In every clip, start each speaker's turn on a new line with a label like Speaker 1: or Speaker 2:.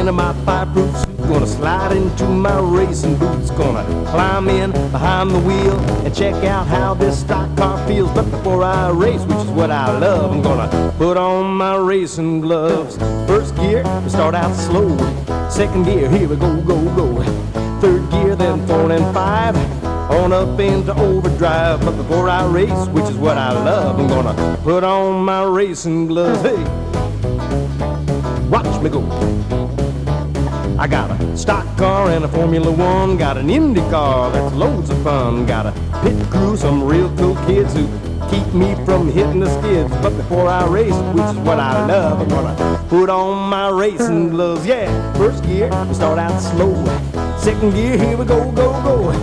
Speaker 1: into my fireproof suit, gonna slide into my racing boots, gonna climb in behind the wheel and check out how this stock car feels. But before I race, which is what I love, I'm gonna put on my racing gloves. First gear, we start out slow. Second gear, here we go, go, go. Third gear, then 4 and 5, on up into overdrive. But before I race, which is what I love, I'm gonna put on my racing gloves. Hey, watch me go. I got a stock car and a Formula One, got an Indy car that's loads of fun, got a pit crew, some real cool kids who keep me from hitting the skids. But before I race, which is what I love, I'm gonna put on my racing gloves. Yeah, first gear, we start out slow. Second gear, here we go, go, go.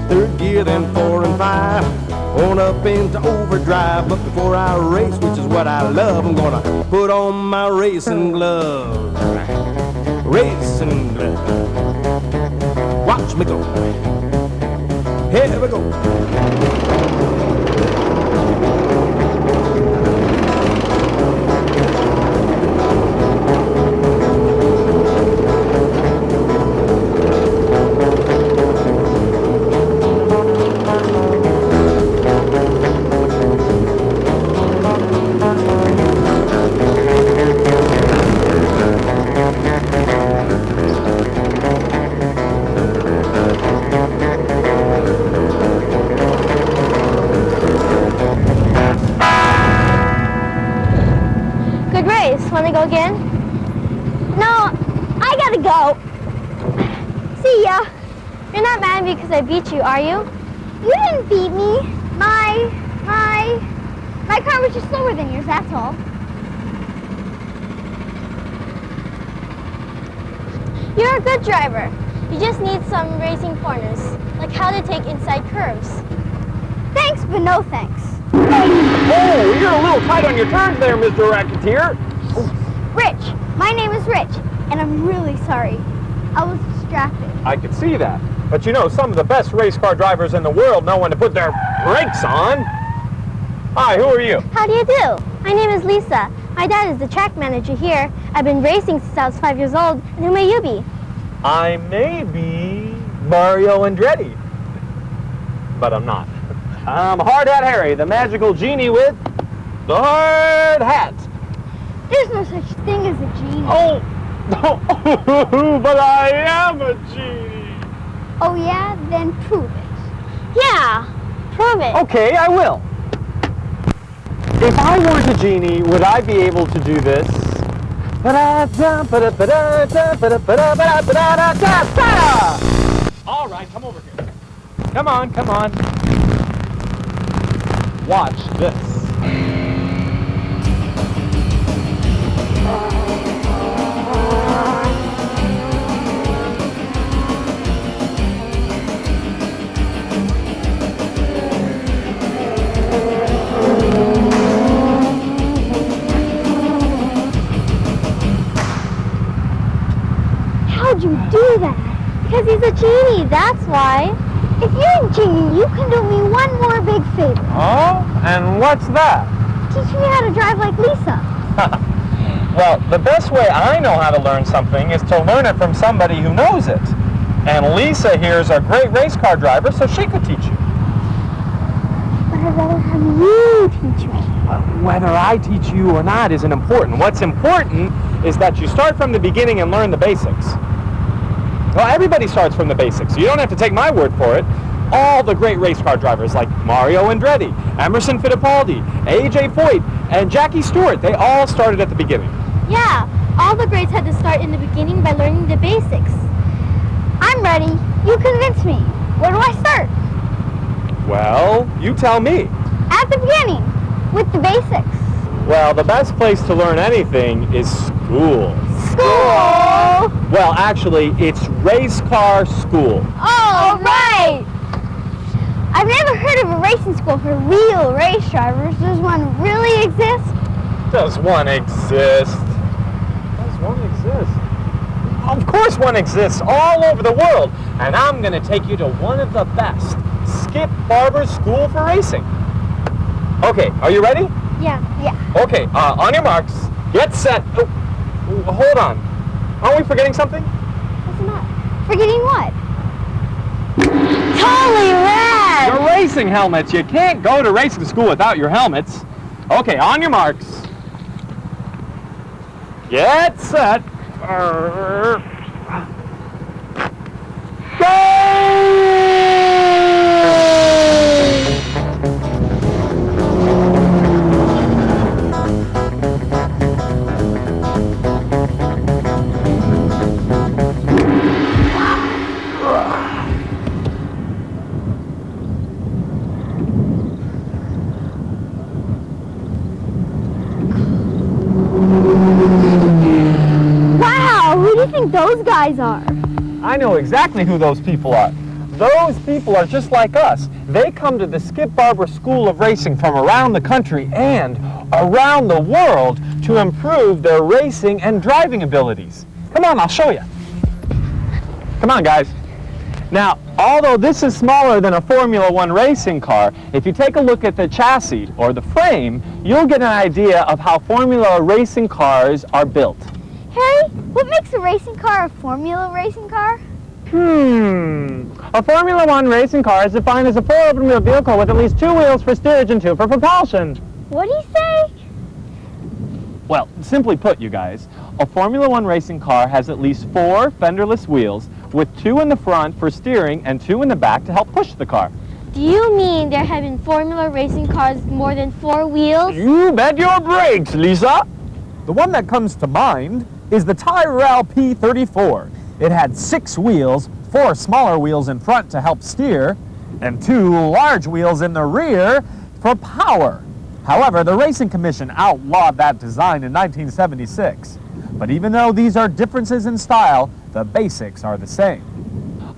Speaker 1: Third gear, then 4 and 5, on up into overdrive. But before I race, which is what I love, I'm gonna put on my racing gloves. Racing gloves. Watch me go. Here we go.
Speaker 2: Want to go again? No, I gotta go. See ya. You're not mad at me because I beat you, are you? You didn't beat me. My car was just slower than yours, that's all. You're a good driver. You just need some racing corners, like how to take inside curves. Thanks, but no thanks.
Speaker 3: Oh, you're a little tight on your turns there, Mr. Racketeer.
Speaker 2: Rich. My name is Rich, and I'm really sorry. I was distracted.
Speaker 3: I could see that. But you know, some of the best race car drivers in the world know when to put their brakes on. Hi, who are you?
Speaker 2: How do you do? My name is Lisa. My dad is the track manager here. I've been racing since I was 5 years old. And who may you be?
Speaker 3: I may be Mario Andretti. But I'm not. I'm Hard Hat Harry, the magical genie with the hard hat.
Speaker 2: There's no such thing as a genie.
Speaker 3: Oh, but I am a genie.
Speaker 2: Oh yeah? Then prove it. Yeah, prove it.
Speaker 3: Okay, I will. If I weren't a genie, would I be able to do this? All right, come over here. Come on, come on. Watch this.
Speaker 2: How'd you do that? Because he's a genie, that's why. If you're a genie, you can do me one more big favor.
Speaker 3: Oh? And what's that?
Speaker 2: Teach me how to drive like Lisa.
Speaker 3: Well, the best way I know how to learn something is to learn it from somebody who knows it. And Lisa here is a great race car driver, so she could teach you.
Speaker 2: But I'd rather have you teach me.
Speaker 3: Whether I teach you or not isn't important. What's important is that you start from the beginning and learn the basics. Well, everybody starts from the basics. You don't have to take my word for it. All the great race car drivers like Mario Andretti, Emerson Fittipaldi, A.J. Foyt, and Jackie Stewart, they all started at the beginning.
Speaker 2: Yeah, all the greats had to start in the beginning by learning the basics. I'm ready. You convince me. Where do I start?
Speaker 3: Well, you tell me.
Speaker 2: At the beginning, with the basics.
Speaker 3: Well, the best place to learn anything is school.
Speaker 2: School?
Speaker 3: Well, actually, it's race car school.
Speaker 2: Oh, right! I've never heard of a racing school for real race drivers. Does one really exist?
Speaker 3: Does one exist? Does one exist? Of course one exists all over the world. And I'm going to take you to one of the best, Skip Barber's School for Racing. Okay, are you ready?
Speaker 2: Yeah.
Speaker 3: Okay, on your marks, get set. Oh, hold on. Aren't we forgetting something?
Speaker 2: What's the matter? Forgetting what? Totally rad!
Speaker 3: Your racing helmets. You can't go to racing school without your helmets. Okay, on your marks. Get set.
Speaker 2: Wow, who do you think those guys are?
Speaker 3: I know exactly who those people are. Those people are just like us. They come to the Skip Barber School of Racing from around the country and around the world to improve their racing and driving abilities. Come on, I'll show you. Come on, guys. Now, although this is smaller than a Formula One racing car, if you take a look at the chassis or the frame, you'll get an idea of how Formula racing cars are built.
Speaker 2: Harry, what makes a racing car a Formula racing car?
Speaker 3: A Formula One racing car is defined as a four open-wheel vehicle with at least two wheels for steerage and two for propulsion.
Speaker 2: What do you say?
Speaker 3: Well, simply put, you guys, a Formula One racing car has at least four fenderless wheels with two in the front for steering and two in the back to help push the car.
Speaker 2: Do you mean there have been Formula racing cars with more than four wheels?
Speaker 3: You bet your brakes, Lisa!
Speaker 4: The one that comes to mind is the Tyrrell P34. It had 6 wheels, 4 smaller wheels in front to help steer, and 2 large wheels in the rear for power. However, the Racing Commission outlawed that design in 1976. But even though these are differences in style, the basics are the same.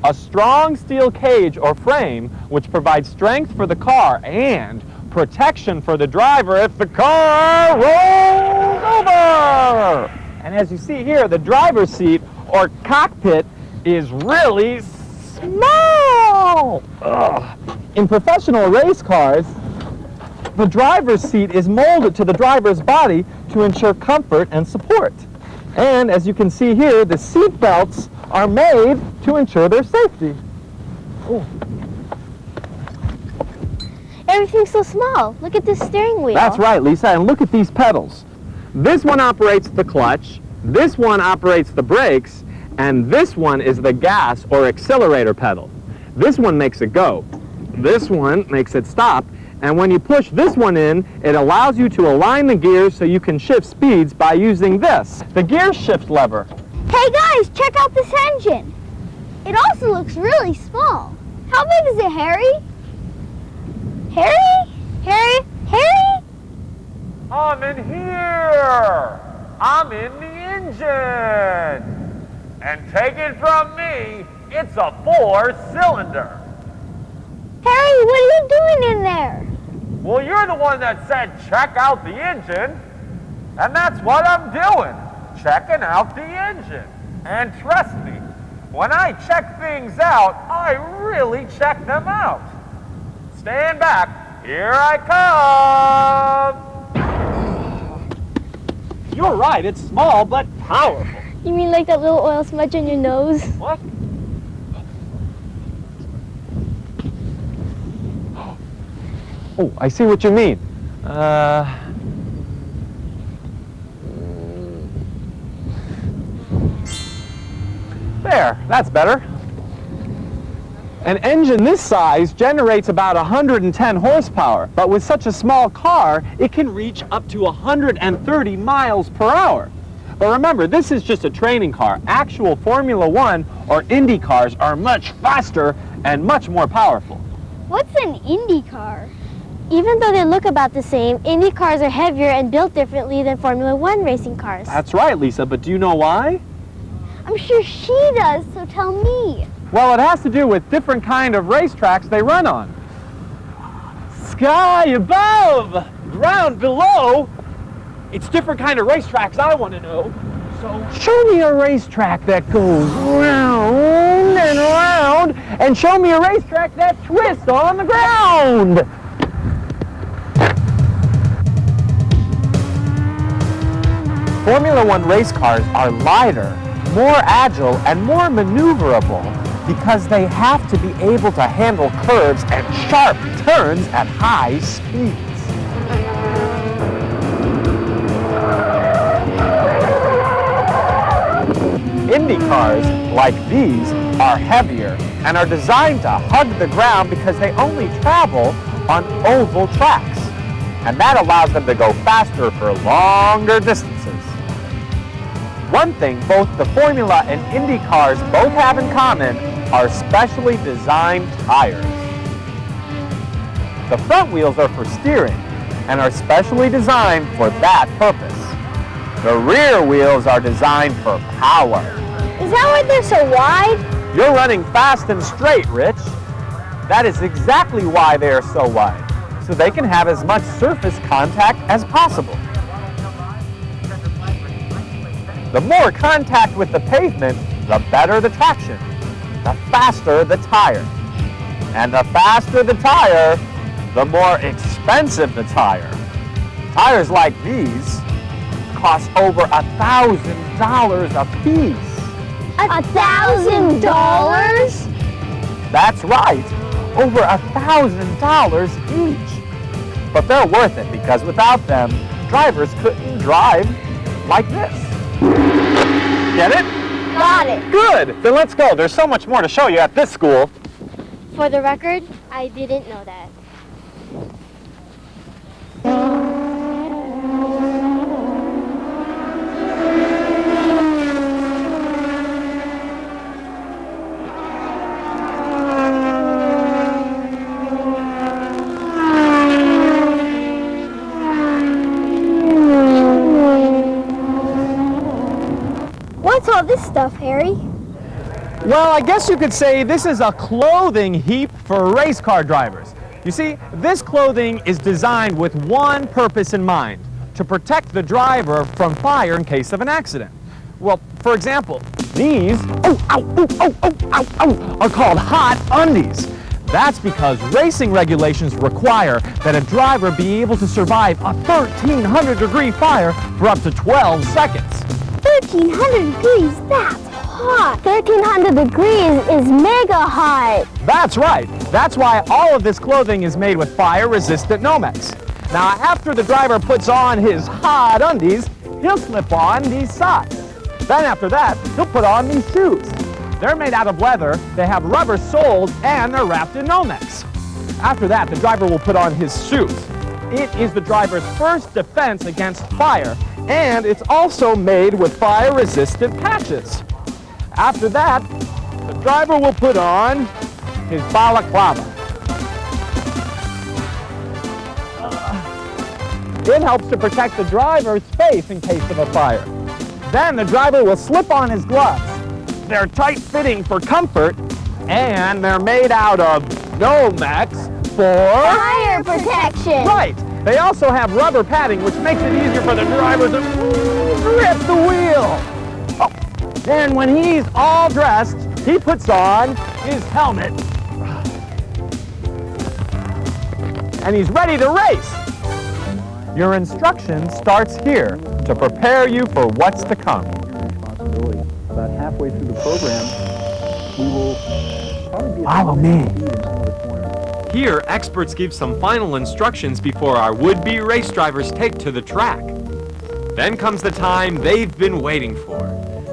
Speaker 3: A strong steel cage or frame which provides strength for the car and protection for the driver if the car rolls over. And as you see here, the driver's seat or cockpit is really small. Ugh. In professional race cars, the driver's seat is molded to the driver's body to ensure comfort and support. And as you can see here, the seat belts are made to ensure their safety. Ooh.
Speaker 2: Everything's so small. Look at this steering wheel.
Speaker 3: That's right, Lisa, and look at these pedals. This one operates the clutch, this one operates the brakes, and this one is the gas or accelerator pedal. This one makes it go. This one makes it stop. And when you push this one in, it allows you to align the gears so you can shift speeds by using this, the gear shift lever.
Speaker 2: Hey guys, check out this engine. It also looks really small. How big is it, Harry? Harry? Harry? Harry?
Speaker 4: I'm in here! I'm in the engine! And take it from me, it's a 4-cylinder.
Speaker 2: Harry, what are you doing in there?
Speaker 4: Well, you're the one that said check out the engine, and that's what I'm doing, checking out the engine. And trust me, when I check things out, I really check them out. Stand back, here I come.
Speaker 3: You're right, it's small but powerful.
Speaker 2: You mean like that little oil smudge on your nose?
Speaker 3: What? Oh, I see what you mean. There, that's better. An engine this size generates about 110 horsepower, but with such a small car, it can reach up to 130 miles per hour. But remember, this is just a training car. Actual Formula One or Indy cars are much faster and much more powerful.
Speaker 2: What's an Indy car? Even though they look about the same, Indy cars are heavier and built differently than Formula One racing cars.
Speaker 3: That's right, Lisa, but do you know why?
Speaker 2: I'm sure she does, so tell me.
Speaker 3: Well, it has to do with different kind of racetracks they run on. Sky above, ground below. It's different kind of racetracks I want to know. So show me a racetrack that goes round and round, and show me a racetrack that twists on the ground. Formula One race cars are lighter
Speaker 4: more agile and more maneuverable because they have to be able to handle curves and sharp turns at high speeds. Indy cars, like these, are heavier and are designed to hug the ground because they only travel on oval tracks. And that allows them to go faster for longer distances. One thing both the Formula and Indy cars both have in common are specially designed tires. The front wheels are for steering and are specially designed for that purpose. The rear wheels are designed for power.
Speaker 2: Is that why they're so wide?
Speaker 4: You're running fast and straight, Rich. That is exactly why they are so wide, so they can have as much surface contact as possible. The more contact with the pavement, the better the traction, the faster the tire. And the faster the tire, the more expensive the tire. Tires like these cost over $1,000 a piece.
Speaker 2: $1,000?
Speaker 4: That's right, over $1,000 each. But they're worth it because without them, drivers couldn't drive like this. Get it?
Speaker 2: Got it.
Speaker 4: Good. Then let's go. There's so much more to show you at this school.
Speaker 2: For the record, I didn't know that. What's all this stuff, Harry?
Speaker 4: Well, I guess you could say this is a clothing heap for race car drivers. You see, this clothing is designed with one purpose in mind, to protect the driver from fire in case of an accident. Well, for example, these are called hot undies. That's because racing regulations require that a driver be able to survive a 1,300-degree fire for up to 12 seconds.
Speaker 2: 1,300 degrees, that's hot. 1,300 degrees is mega hot.
Speaker 4: That's right. That's why all of this clothing is made with fire-resistant Nomex. Now, after the driver puts on his hot undies, he'll slip on these socks. Then after that, he'll put on these shoes. They're made out of leather, they have rubber soles, and they're wrapped in Nomex. After that, the driver will put on his suit. It is the driver's first defense against fire, and it's also made with fire-resistant patches. After that, the driver will put on his balaclava. It helps to protect the driver's face in case of a fire. Then the driver will slip on his gloves. They're tight-fitting for comfort, and they're made out of Nomex for
Speaker 2: Fire protection.
Speaker 4: Right. They also have rubber padding, which makes it easier for the driver to grip the wheel. Oh. Then when he's all dressed, he puts on his helmet. And he's ready to race. Your instruction starts here to prepare you for what's to come.
Speaker 5: About halfway through the program, we will probably be
Speaker 4: Follow me.
Speaker 5: in some of the corners.
Speaker 3: Here, experts give some final instructions before our would-be race drivers take to the track. Then comes the time they've been waiting for.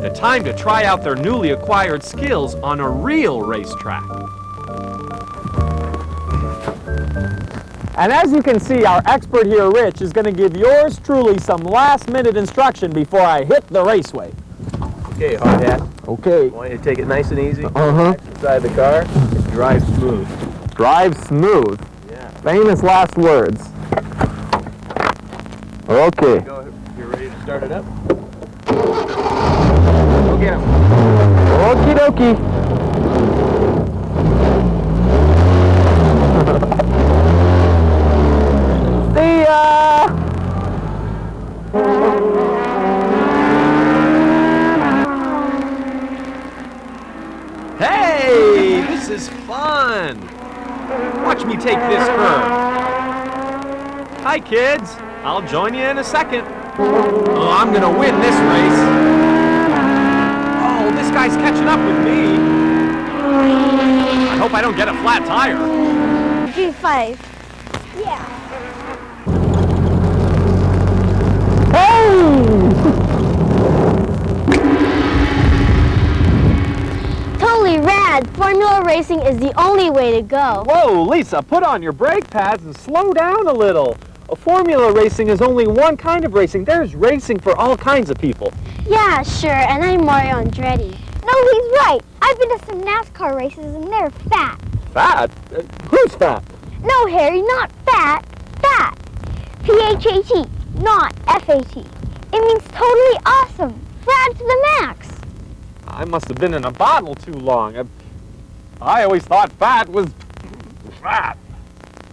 Speaker 3: The time to try out their newly acquired skills on a real racetrack.
Speaker 4: And as you can see, our expert here, Rich, is going to give yours truly some last-minute instruction before I hit the raceway.
Speaker 5: Okay, hard hat.
Speaker 4: Okay.
Speaker 5: I want you to take it nice and easy.
Speaker 4: Uh-huh.
Speaker 5: Inside the car, and drive smooth.
Speaker 4: Drive smooth.
Speaker 5: Yeah.
Speaker 4: Famous last words. Okay.
Speaker 5: Go ahead. You're ready to start it up? Go get him.
Speaker 4: Okie dokie. See ya!
Speaker 3: Hey, this is fun! Watch me take this curve. Hi, kids. I'll join you in a second. Oh, I'm gonna win this race. this guy's catching up with me. I hope I don't get a flat tire.
Speaker 2: G5. Yeah. Totally rad. Formula racing is the only way to go.
Speaker 3: Whoa, Lisa, put on your brake pads and slow down a little. Formula racing is only one kind of racing. There's racing for all kinds of people.
Speaker 2: Yeah, sure, and I'm Mario Andretti. No, he's right. I've been to some NASCAR races and they're fat.
Speaker 3: Fat? Who's fat?
Speaker 2: No, Harry, not fat. Fat. P-H-A-T, not F-A-T. It means totally awesome. Rad to the max.
Speaker 3: I must have been in a bottle too long. I always thought fat was fat.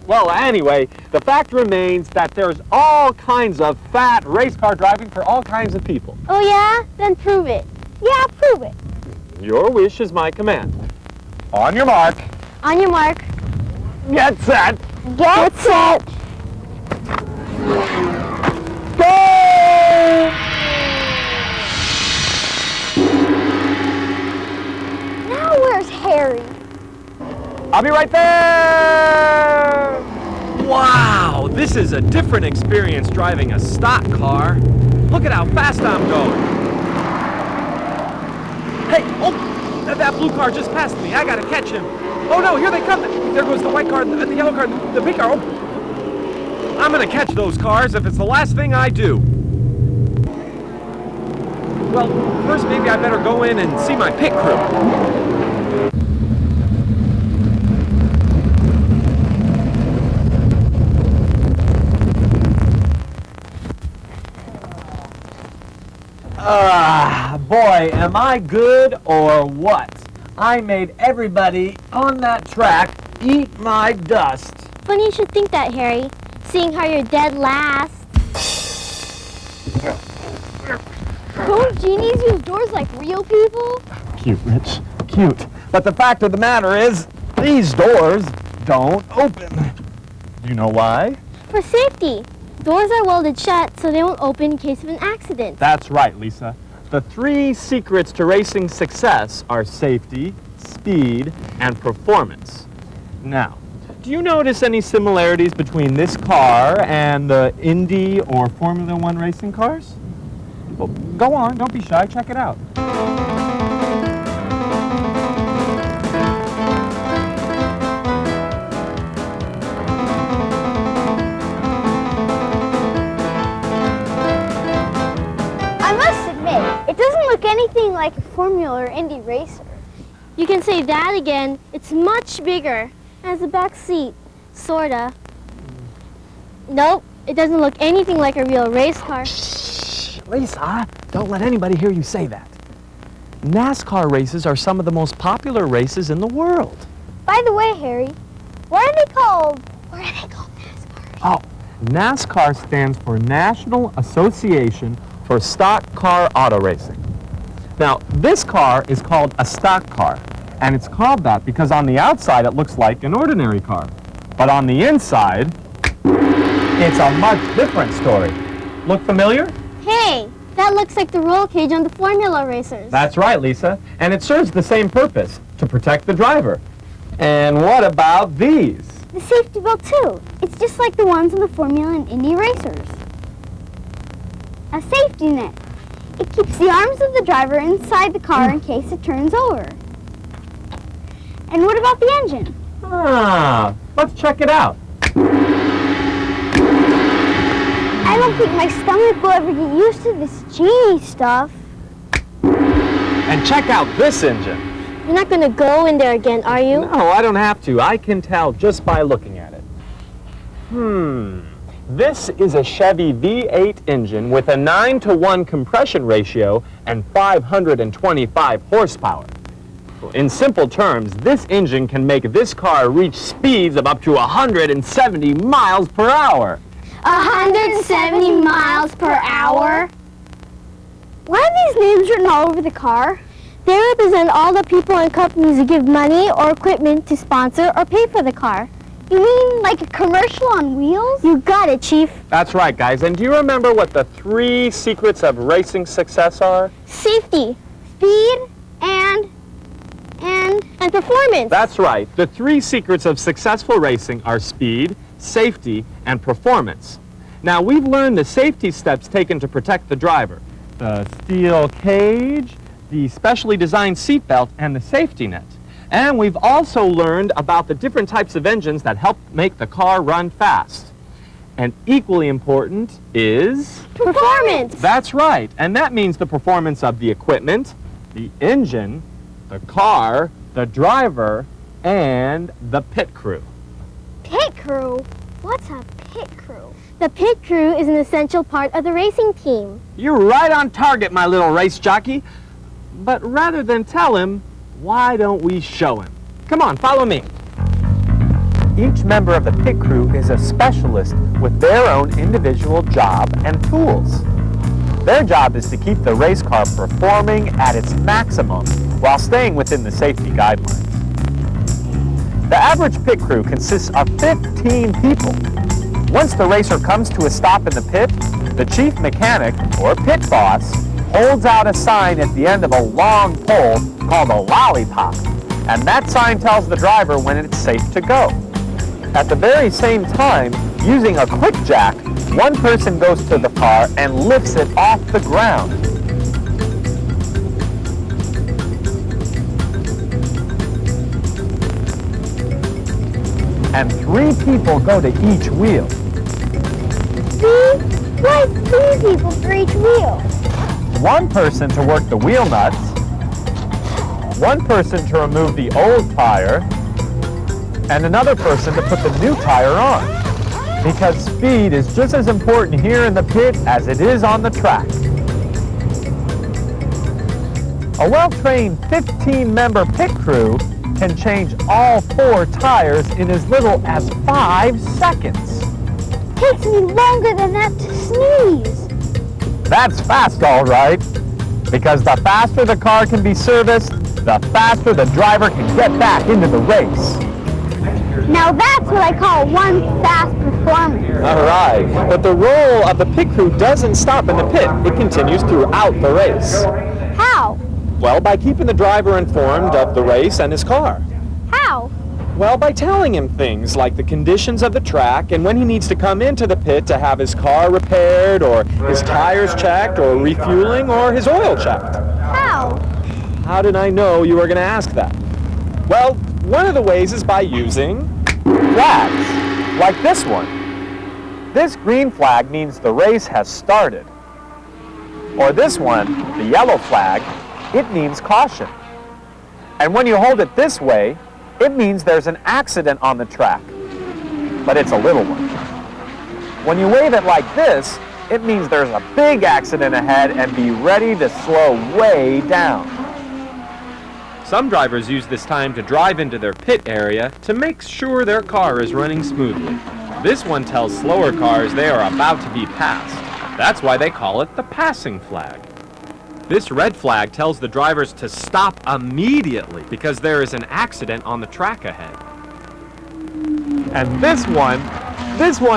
Speaker 3: Well, anyway, the fact remains that there's all kinds of fat race car driving for all kinds of people.
Speaker 2: Oh, yeah? Then prove it. Yeah, prove it.
Speaker 3: Your wish is my command. On your mark.
Speaker 2: On your mark.
Speaker 3: Get set.
Speaker 2: Get set.
Speaker 3: Go!
Speaker 2: Now where's Harry?
Speaker 3: I'll be right there! Wow, this is a different experience driving a stock car. Look at how fast I'm going. Hey, oh, that blue car just passed me. I gotta catch him. Oh no, here they come. There goes the white car, the yellow car, the pink car. Oh. I'm gonna catch those cars if it's the last thing I do. Well, first maybe I better go in and see my pit crew.
Speaker 4: Boy, am I good or what? I made everybody on that track eat my dust.
Speaker 2: Funny you should think that, Harry, seeing how you're dead last. Don't genies use doors like real people?
Speaker 4: Cute, Rich. Cute. But the fact of the matter is, these doors don't open. Do you know why?
Speaker 2: For safety. Doors are welded shut so they won't open in case of an accident.
Speaker 3: That's right, Lisa. The 3 secrets to racing success are safety, speed, and performance. Now, do you notice any similarities between this car and the Indy or Formula One racing cars? Well, go on, don't be shy, check it out.
Speaker 2: It doesn't look anything like a Formula or Indy racer. You can say that again. It's much bigger. Has a back seat, sorta. Nope, it doesn't look anything like a real race car.
Speaker 3: Shh, Lisa, don't let anybody hear you say that. NASCAR races are some of the most popular races in the world.
Speaker 2: By the way, Harry, what are they called? What are they called NASCAR?
Speaker 3: Oh, NASCAR stands for National Association for Stock Car Auto Racing. Now, this car is called a stock car, and it's called that because on the outside it looks like an ordinary car. But on the inside, it's a much different story. Look familiar?
Speaker 2: Hey, that looks like the roll cage on the Formula racers.
Speaker 3: That's right, Lisa. And it serves the same purpose, to protect the driver. And what about these?
Speaker 2: The safety belt, too. It's just like the ones on the Formula and Indy racers. A safety net. It keeps the arms of the driver inside the car in case it turns over. And what about the engine?
Speaker 3: Ah, let's check it out.
Speaker 2: I don't think my stomach will ever get used to this genie stuff.
Speaker 3: And check out this engine.
Speaker 2: You're not going to go in there again, are you?
Speaker 3: No, I don't have to. I can tell just by looking at it. This is a Chevy V8 engine with a 9-to-1 compression ratio and 525 horsepower. In simple terms, this engine can make this car reach speeds of up to 170 miles per hour.
Speaker 2: 170 miles per hour? Why are these names written all over the car? They represent all the people and companies who give money or equipment to sponsor or pay for the car. You mean like a commercial on wheels? You got it, Chief.
Speaker 3: That's right, guys. And do you remember what the 3 secrets of racing success are?
Speaker 2: Safety, speed, And performance.
Speaker 3: That's right. The three secrets of successful racing are speed, safety, and performance. Now, we've learned the safety steps taken to protect the driver. The steel cage, the specially designed seatbelt, and the safety net. And we've also learned about the different types of engines that help make the car run fast. And equally important is...
Speaker 2: Performance.
Speaker 3: That's right. And that means the performance of the equipment, the engine, the car, the driver, and the pit crew.
Speaker 2: Pit crew? What's a pit crew? The pit crew is an essential part of the racing team.
Speaker 3: You're right on target, my little race jockey. But rather than tell him, why don't we show him? Come on, follow me. Each member of the pit crew is a specialist with their own individual job and tools. Their job is to keep the race car performing at its maximum while staying within the safety guidelines. The average pit crew consists of 15 people. Once the racer comes to a stop in the pit, the chief mechanic, or pit boss, holds out a sign at the end of a long pole called a lollipop, and that sign tells the driver when it's safe to go. At the very same time, using a quick jack, one person goes to the car and lifts it off the ground. And 3 people go to each wheel.
Speaker 2: 3? Why 3 people for each wheel?
Speaker 3: 1 person to work the wheel nuts, 1 person to remove the old tire, and another person to put the new tire on. Because speed is just as important here in the pit as it is on the track. A well-trained 15-member pit crew can change all 4 tires in as little as 5 seconds.
Speaker 2: Takes me longer than that to sneeze.
Speaker 3: That's fast, all right. Because the faster the car can be serviced, the faster the driver can get back into the race.
Speaker 2: Now that's what I call one fast performance.
Speaker 3: All right, but the role of the pit crew doesn't stop in the pit. It continues throughout the race.
Speaker 2: How?
Speaker 3: Well, by keeping the driver informed of the race and his car.
Speaker 2: How?
Speaker 3: Well, by telling him things like the conditions of the track and when he needs to come into the pit to have his car repaired or his tires checked or refueling or his oil checked.
Speaker 2: How?
Speaker 3: How did I know you were going to ask that? Well, one of the ways is by using flags, like this one. This green flag means the race has started. Or this one, the yellow flag, it means caution. And when you hold it this way, it means there's an accident on the track, but it's a little one. When you wave it like this, it means there's a big accident ahead and be ready to slow way down. Some drivers use this time to drive into their pit area to make sure their car is running smoothly. This one tells slower cars they are about to be passed. That's why they call it the passing flag. This red flag tells the drivers to stop immediately because there is an accident on the track ahead. And this one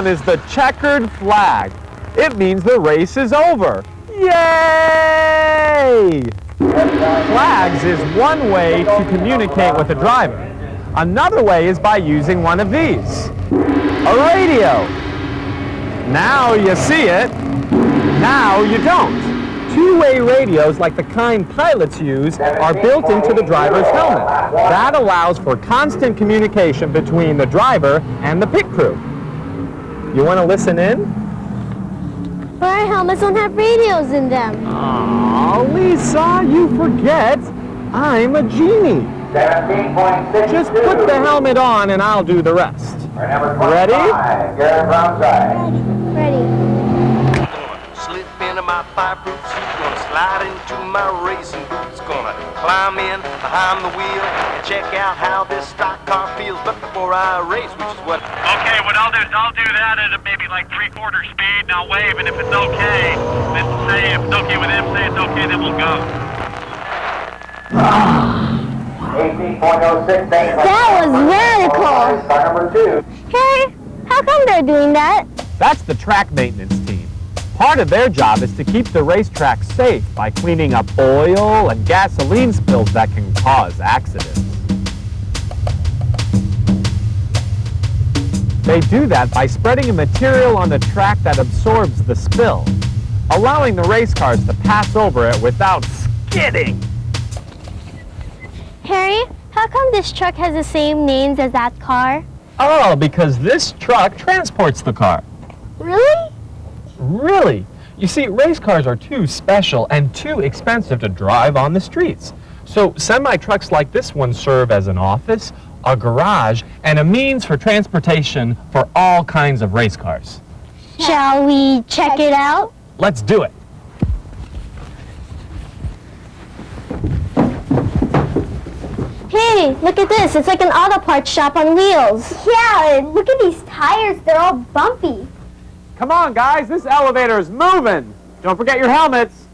Speaker 3: is the checkered flag. It means the race is over. Yay! Flags is one way to communicate with the driver. Another way is by using one of these. A radio. Now you see it, now you don't. Two-way radios, like the kind pilots use, are built into the driver's helmet. That allows for constant communication between the driver and the pit crew. You want to listen in?
Speaker 2: But our helmets don't have radios in them.
Speaker 3: Oh, Lisa, you forget. I'm a genie.
Speaker 6: 17.6.
Speaker 3: Just put the helmet on and I'll do the rest. Ready?
Speaker 6: Garrett Brownside.
Speaker 2: Ready.
Speaker 1: Slip into my fireproof suit, gonna slide into my racing boots, gonna climb in behind the wheel and check out how this stock car feels. But before I race, which is what...
Speaker 7: Okay, what I'll do is I'll do that at maybe like 3/4 speed, and I'll wave, and if it's okay, then say if it's okay with him, say it's okay, then we'll go.
Speaker 6: 18.06.
Speaker 2: That was radical.
Speaker 6: Car number 2.
Speaker 2: Harry, how come they're doing that?
Speaker 3: That's the track maintenance team. Part of their job is to keep the racetrack safe by cleaning up oil and gasoline spills that can cause accidents. They do that by spreading a material on the track that absorbs the spill, allowing the race cars to pass over it without skidding.
Speaker 2: Harry, how come this truck has the same names as that car?
Speaker 3: Oh, because this truck transports the car.
Speaker 2: Really?
Speaker 3: Really? You see, race cars are too special and too expensive to drive on the streets. So semi-trucks like this one serve as an office, a garage, and a means for transportation for all kinds of race cars.
Speaker 2: Shall we check it out?
Speaker 3: Let's do it.
Speaker 2: Hey, look at this. It's like an auto parts shop on wheels. Yeah, look at these tires. They're all bumpy.
Speaker 3: Come on, guys, this elevator is moving. Don't forget your helmets.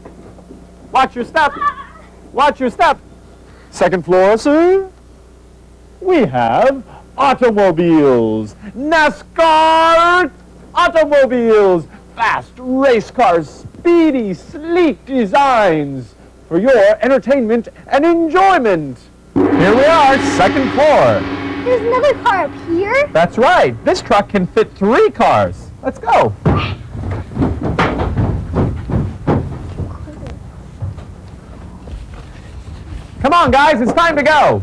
Speaker 3: Watch your step. Watch your step.
Speaker 4: Second floor, sir. We have automobiles. NASCAR automobiles. Fast race cars, speedy, sleek designs for your entertainment and enjoyment. Here we are, second floor.
Speaker 2: There's another car up here.
Speaker 3: That's right. This truck can fit 3 cars. Let's go. Come on, guys, it's time to go.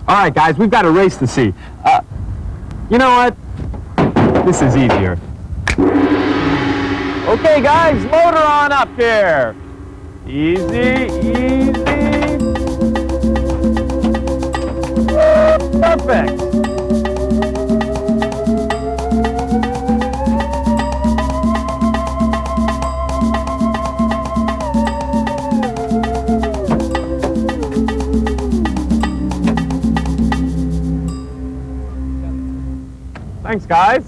Speaker 3: All right, guys, we've got a race to see. You know what? This is easier. Okay, guys, motor on up here. Easy, easy. Perfect. Thanks, guys.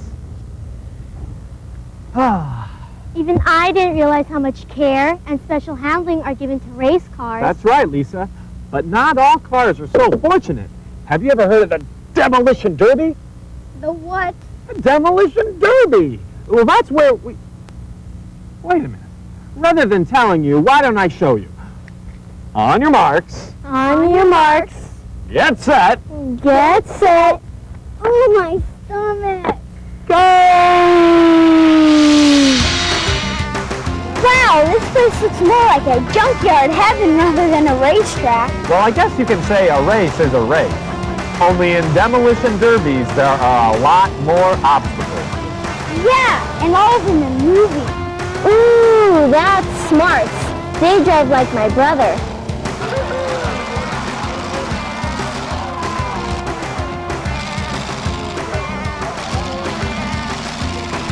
Speaker 2: Even I didn't realize how much care and special handling are given to race cars.
Speaker 3: That's right, Lisa. But not all cars are so fortunate. Have you ever heard of the Demolition Derby?
Speaker 2: The what?
Speaker 3: The Demolition Derby. Well, that's where we... Wait a minute. Rather than telling you, why don't I show you? On your marks.
Speaker 2: On your marks.
Speaker 3: Get set.
Speaker 2: Get set. Oh, my stomach.
Speaker 3: Go!
Speaker 2: Wow, this place looks more like a junkyard heaven rather than a racetrack.
Speaker 3: Well, I guess you can say a race is a race. Only in demolition derbies, there are a lot more obstacles.
Speaker 2: Yeah, and all of them in movies. Ooh, that's smart. They drive like my brother.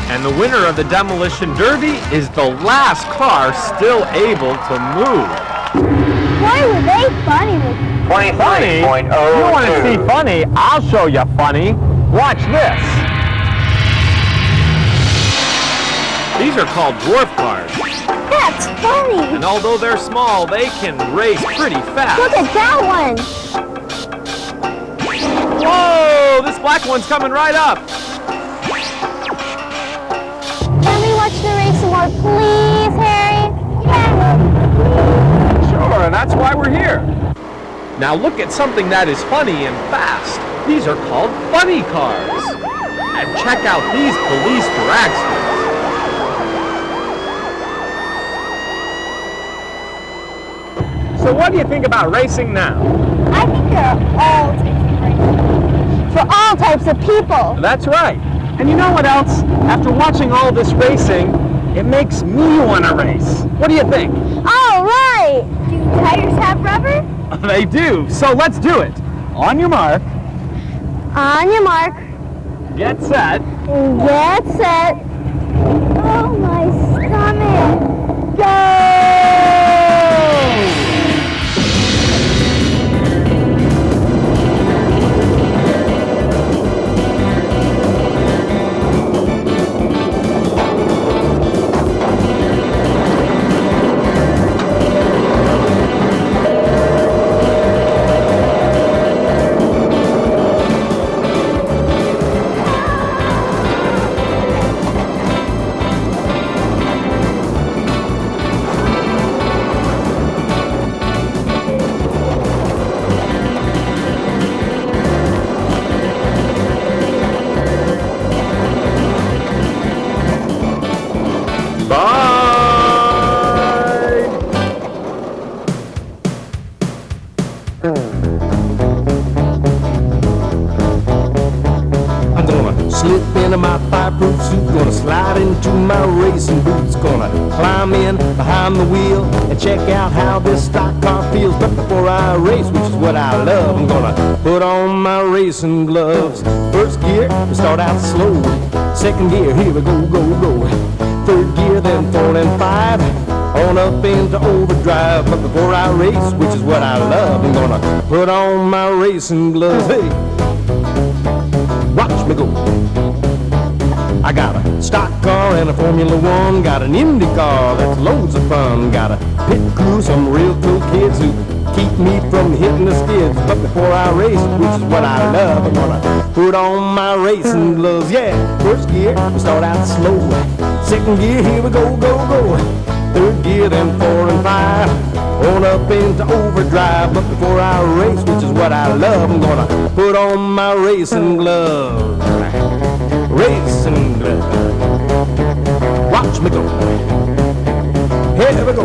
Speaker 3: And the winner of the Demolition Derby is the last car still able to move.
Speaker 2: Why were they funny with me?
Speaker 3: Funny?
Speaker 6: 23.02.
Speaker 3: You want to see funny? I'll show you funny. Watch this. These are called dwarf cars.
Speaker 2: That's funny.
Speaker 3: And although they're small, they can race pretty fast.
Speaker 2: Look at that one.
Speaker 3: Whoa! This black one's coming right up.
Speaker 2: Can we watch the race some more, please, Harry? Yeah.
Speaker 3: Sure, and that's why we're here. Now look at something that is funny and fast. These are called funny cars. And check out these police dragsters. So what do you think about racing now?
Speaker 2: I think there are all types of races. For all types of people.
Speaker 3: That's right. And you know what else? After watching all this racing, it makes me want to race. What do you think?
Speaker 2: All right. Do tires have rubber?
Speaker 3: They do. So let's do it. On your mark.
Speaker 2: On your mark.
Speaker 3: Get set.
Speaker 2: Get set. Oh, my stomach. Go!
Speaker 1: I'm gonna slip into my fireproof suit, gonna slide into my racing boots, gonna climb in behind the wheel and check out how this stock car feels. But before I race, which is what I love, I'm gonna put on my racing gloves. First gear, we start out slow. Second gear, here we go, go, go. Third gear, then 4 and 5, on up into overdrive. But before I race, which is what I love, I'm gonna put on my racing gloves. Hey, watch me go. I got a stock car and a Formula One, got an Indy car that's loads of fun, got a pit crew, some real cool kids who keep me from hitting the skids. But before I race, which is what I love, I'm gonna put on my racing gloves. Yeah, first gear, we start out slow. Second gear, here we go, go, go. Third gear, then 4 and 5, on up into overdrive. But before I race, which is what I love, I'm gonna put on my racing gloves. Racing gloves. Watch me go. Here we go.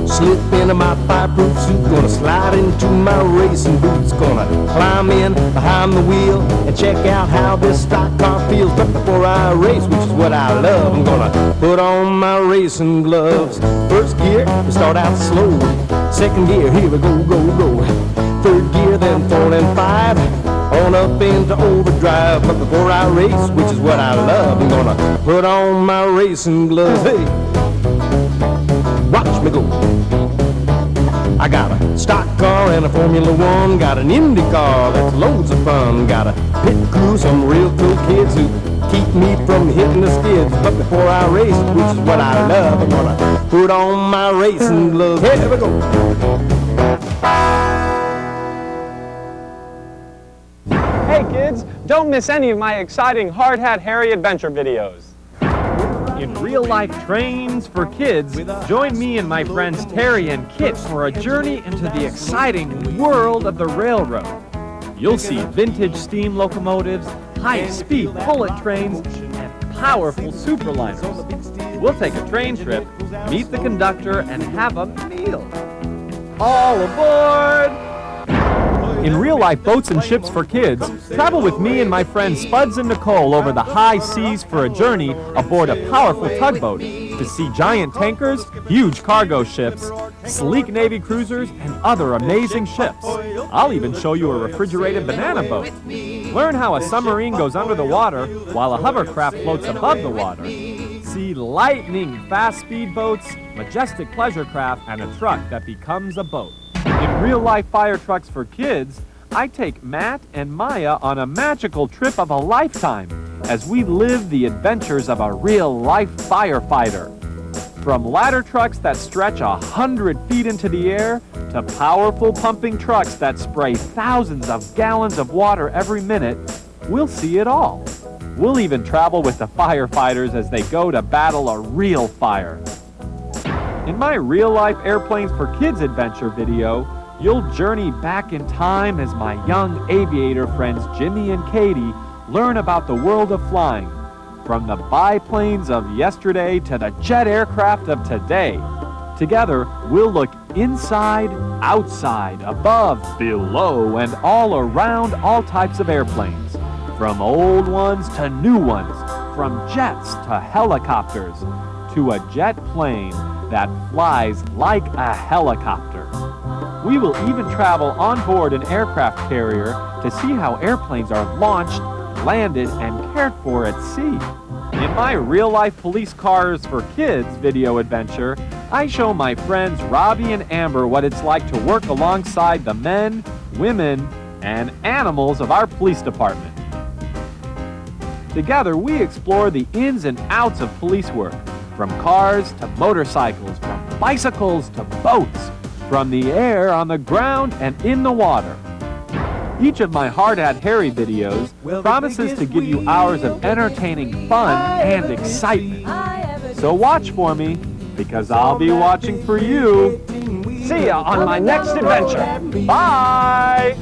Speaker 1: Slip into my fireproof suit, gonna slide into my racing boots, gonna climb in behind the wheel and check out how this stock car feels. But before I race, which is what I love, I'm gonna put on my racing gloves. First gear, we start out slow. Second gear, here we go, go, go. Third gear, then 4 and 5, on up into overdrive. But before I race, which is what I love, I'm gonna put on my racing gloves. Hey, watch me go. I got a stock car and a Formula One, got an Indy car that's loads of fun, got a pit crew, some real cool kids who keep me from hitting the skids. But before I race, which is what I love, I'm gonna put on my racing gloves. Here we go.
Speaker 3: Hey kids, don't miss any of my exciting Hard Hat Harry adventure videos. In real-life trains for kids, join me and my friends Terry and Kit for a journey into the exciting world of the railroad. You'll see vintage steam locomotives, high-speed bullet trains, and powerful superliners. We'll take a train trip, meet the conductor, and have a meal. All aboard! In real-life boats and ships for kids, travel with me and my friends Spuds and Nicole over the high seas for a journey aboard a powerful tugboat to see giant tankers, huge cargo ships, sleek Navy cruisers, and other amazing ships. I'll even show you a refrigerated banana boat. Learn how a submarine goes under the water while a hovercraft floats above the water. See lightning fast speedboats, majestic pleasure craft, and a truck that becomes a boat. In real-life fire trucks for kids, I take Matt and Maya on a magical trip of a lifetime as we live the adventures of a real-life firefighter. From ladder trucks that stretch 100 feet into the air to powerful pumping trucks that spray thousands of gallons of water every minute, we'll see it all. We'll even travel with the firefighters as they go to battle a real fire. In my real-life Airplanes for Kids adventure video, you'll journey back in time as my young aviator friends Jimmy and Katie learn about the world of flying, from the biplanes of yesterday to the jet aircraft of today. Together, we'll look inside, outside, above, below, and all around all types of airplanes, from old ones to new ones, from jets to helicopters, to a jet plane that flies like a helicopter. We will even travel on board an aircraft carrier to see how airplanes are launched, landed, and cared for at sea. In my real-life Police Cars for Kids video adventure, I show my friends Robbie and Amber what it's like to work alongside the men, women, and animals of our police department. Together, we explore the ins and outs of police work, from cars to motorcycles, from bicycles to boats, from the air, on the ground, and in the water. Each of my Hard Hat Harry videos promises to give you hours of entertaining fun and excitement. So watch for me, because I'll be watching for you. See ya on my next adventure. Bye!